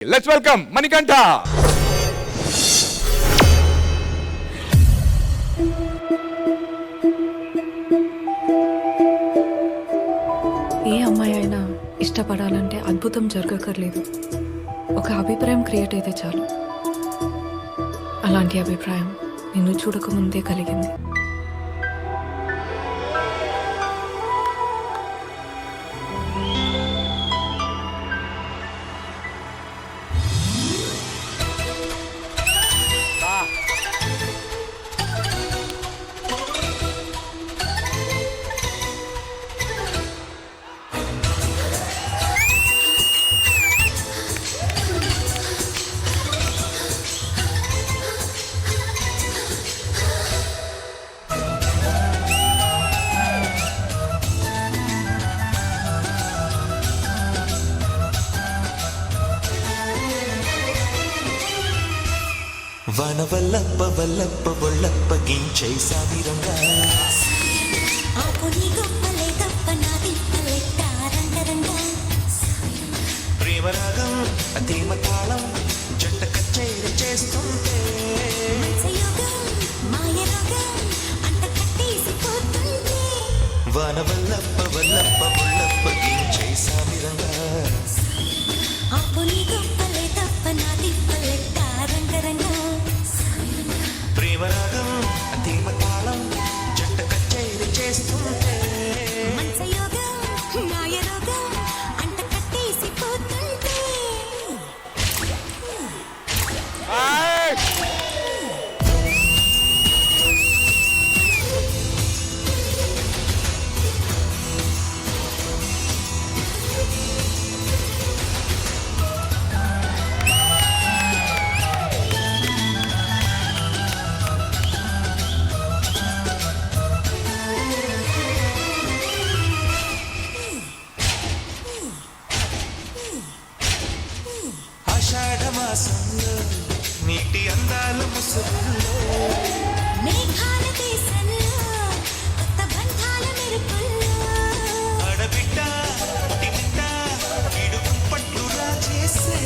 Let's welcome Manikanta. ఏ అమ్మాయి అయినా ఇష్టపడాలంటే అద్భుతం జరగక్కర్లేదు, ఒక అభిప్రాయం క్రియేట్ అయితే చాలు. అలాంటి అభిప్రాయం నిన్ను చూడకముందే కలిగింది. వన వల్లప్ప వల్లప్ప ఒళ్ళప్ప గించై సామిరంగా ప్రేమరాగం అతీమ తాళం జంట కచేరి చేస్తుంటే వన వల్లప్ప వల్లప్ప ఒళ్ళప్ప గించై సామిరంగా ప్రేమరాగం అతీమ తాళం జంట కచేరి చేస్తుంటే ఆషాఢమాసంలో నీటి అందాల ముసుగుల్లో ఆడబిడ్డ టిట్ట ఇడుగు పట్టురా చేసే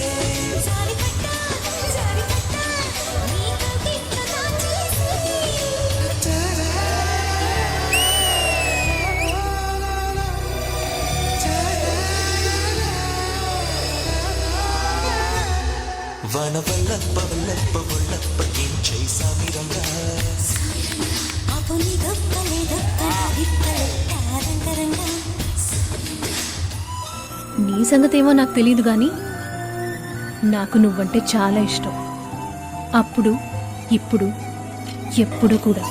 వన వల్లప్ప వల్లప్ప ఒళ్ళప్ప గించై సామిరంగా నీ సంగతేమో నాకు తెలియదు కానీ నాకు నువ్వంటే చాలా ఇష్టం. అప్పుడు ఇప్పుడు ఎప్పుడు కూడా.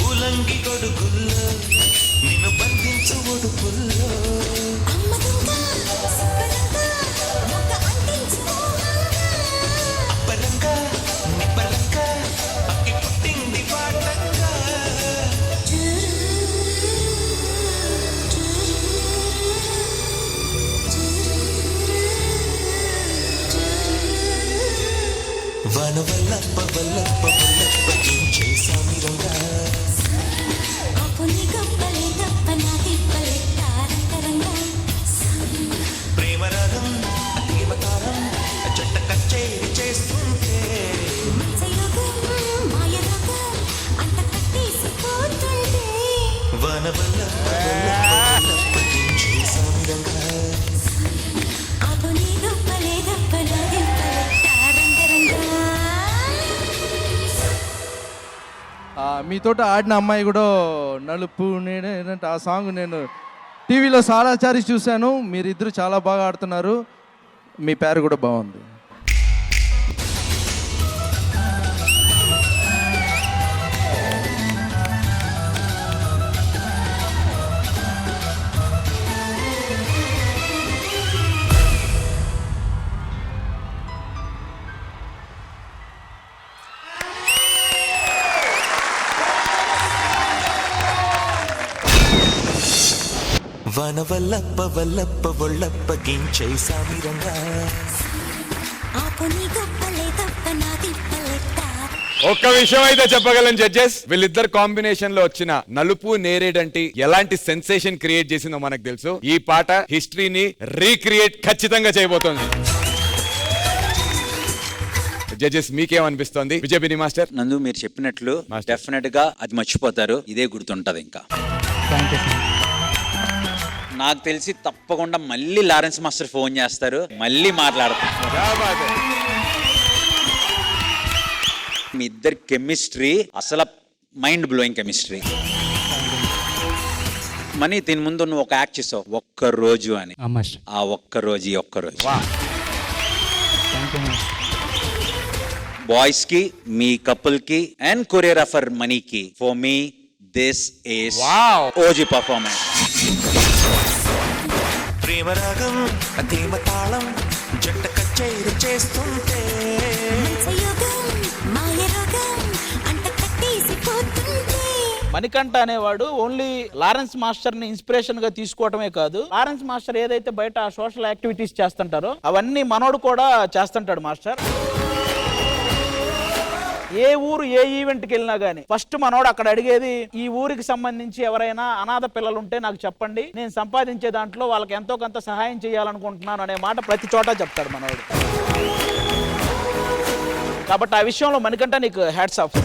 ఉలంగి గొడుగుల్లో నిన్ను బంధించు ఒడుపుల్లో అప్పరంగా నిప్పరంగా అక్కి పుట్టింది పాటంగా వన వల్లప్ప వల్లప్ప వల్లప్ప గించై సామిరంగా ప్రేమరాగం అతీమ తాళం జంట కచేరి చేస్తుంటే వన వల్లప్ప వల్లప్ప వల్లప్ప గించై సామిరంగా మీతోటి ఆడిన అమ్మాయి కూడా నలుపు నేనంటే ఆ సాంగ్ నేను టీవీలో చాలాసారి చూశాను. మీరిద్దరు చాలా బాగా ఆడుతున్నారు. మీ పేరు కూడా బాగుంది. వనవల్లప్ప వల్లప్ప ఒళ్ళప్పగించే సామిరంగా ఒక్క విషయం అయితే చెప్పగలను జడ్జెస్, వీళ్ళిద్దరు కాంబినేషన్ లో వచ్చిన నలుపు నేరేడంటి ఎలాంటి సెన్సేషన్ క్రియేట్ చేసిందో మనకు తెలుసు. ఈ పాట హిస్టరీని రీక్రియేట్ ఖచ్చితంగా చేయబోతోంది. జడ్జెస్ మీకేమనిపిస్తోంది? విజయ్ బిని మాస్టర్. నందు మీరు చెప్పినట్లు డెఫినెట్ గా అది మర్చిపోతారు, ఇదే గుర్తుంటది. ఇంకా నాకు తెలిసి తప్పకుండా మళ్ళీ లారెన్స్ మాస్టర్ ఫోన్ చేస్తారు, మళ్ళీ మాట్లాడతారు. మీ ఇద్దరి కెమిస్ట్రీ అసలు మైండ్ బ్లోయింగ్ కెమిస్ట్రీ. మనీ దీని ముందు నువ్వు ఒక యాక్ట్ చేసావు, ఒక్క రోజు అని. ఆ ఒక్క రోజు, ఈ ఒక్క రోజు బాయ్స్ కి, మీ కపుల్ కి అండ్ కొరియోగ్రాఫర్ మనీకి, for me this is OG performance. ప్రేమరాగం అతేమ తాళం జంట కచేరి చేస్తుంటే మణికంఠ అనేవాడు ఓన్లీ లారెన్స్ మాస్టర్ ని ఇన్స్పిరేషన్ గా తీసుకోవటమే కాదు, లారెన్స్ మాస్టర్ ఏదైతే బయట సోషల్ యాక్టివిటీస్ చేస్తుంటారో అవన్నీ మనోడు కూడా చేస్తుంటాడు మాస్టర్. ఏ ఊరు ఏ ఈవెంట్కి వెళ్ళినా గానీ ఫస్ట్ మనోడు అక్కడ అడిగేది, ఈ ఊరికి సంబంధించి ఎవరైనా అనాథ పిల్లలు ఉంటే నాకు చెప్పండి, నేను సంపాదించే దాంట్లో వాళ్ళకి ఎంతో కొంత సహాయం చేయాలనుకుంటున్నాను అనే మాట ప్రతి చోట చెప్తాడు మనోడు. కాబట్టి ఆ విషయంలో మణికంఠ నీకు హ్యాట్స్ ఆఫ్.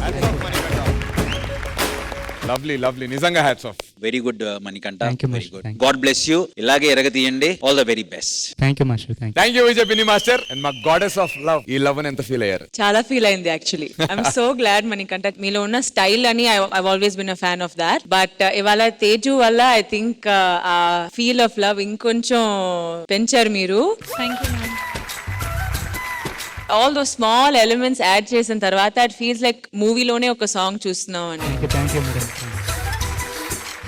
లవ్లీ లవ్లీ, నిజంగా hats off. Very good Manikanta, very good. God bless you, ఇలాగే ఎరగతీయండి. All the very best. Thank you Vijay Binni master. And మా గాడెస్ ఆఫ్ లవ్, ఈ లవ్ ని ఎంత ఫీల్ అయ్యారు? చాలా ఫీల్ అయింది actually. I'm so glad Manikanta, మీలో ఉన్న స్టైల్ అని I always been a fan of that. But ఇవాళ తేజు వల్ల ఐ థింక్ ఆ ఫీల్ ఆఫ్ లవ్ ఇంకొంచెం పెంచారు మీరు. ఆల్ దో స్మాల్ ఎలిమెంట్స్ యాడ్ చేసిన తర్వాత ఇట్ ఫీల్స్ లైక్ మూవీలోనే ఒక సాంగ్ చూస్తున్నాం అని.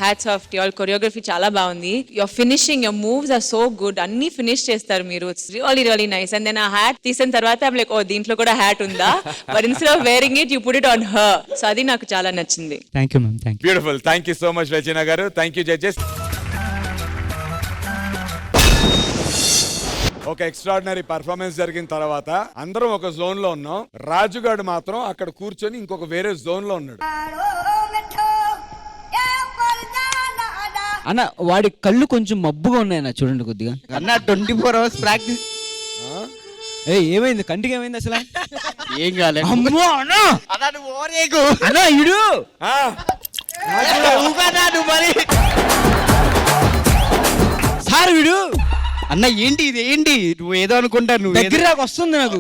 Hats off to all. Choreography చాలా బాగుంది. Your finishing, your moves are so good. అన్ని ఫినిష్ చేస్తారు మీరు. It's really really nice. And then ఆ హ్యాట్ తీసిన తర్వాత ఐమ్ లైక్, ఓ దీంట్లో కూడా హ్యాట్ ఉందా, but instead of wearing it you put it on her. So అది నాకు చాలా నచ్చింది. Beautiful. Thank you so much Rachana garu. Thank you judges. ఒక ఎక్స్ట్రాడినరీ పర్ఫార్మెన్స్ జరిగిన తర్వాత అందరం ఒక జోన్ లో ఉన్నాం. రాజుగాడు మాత్రం అక్కడ కూర్చొని ఇంకొక వేరే జోన్ లో ఉన్నాడు. అన్న వాడి కళ్ళు కొంచెం మబ్బుగా ఉన్నాయన్న, చూడండి కొద్దిగా. అన్న 24 hours ప్రాక్టీస్. ఏమైంది కంటికి, ఏమైంది అసలు? ఏం కాలేదు. అమ్మో అన్న, అన్న ఇడు సార్ వీడు. అన్న ఏంటి ఇది, ఏంటి నువ్వు ఏదో అనుకుంటా, నువ్వు దగ్గర వస్తుంది నాకు.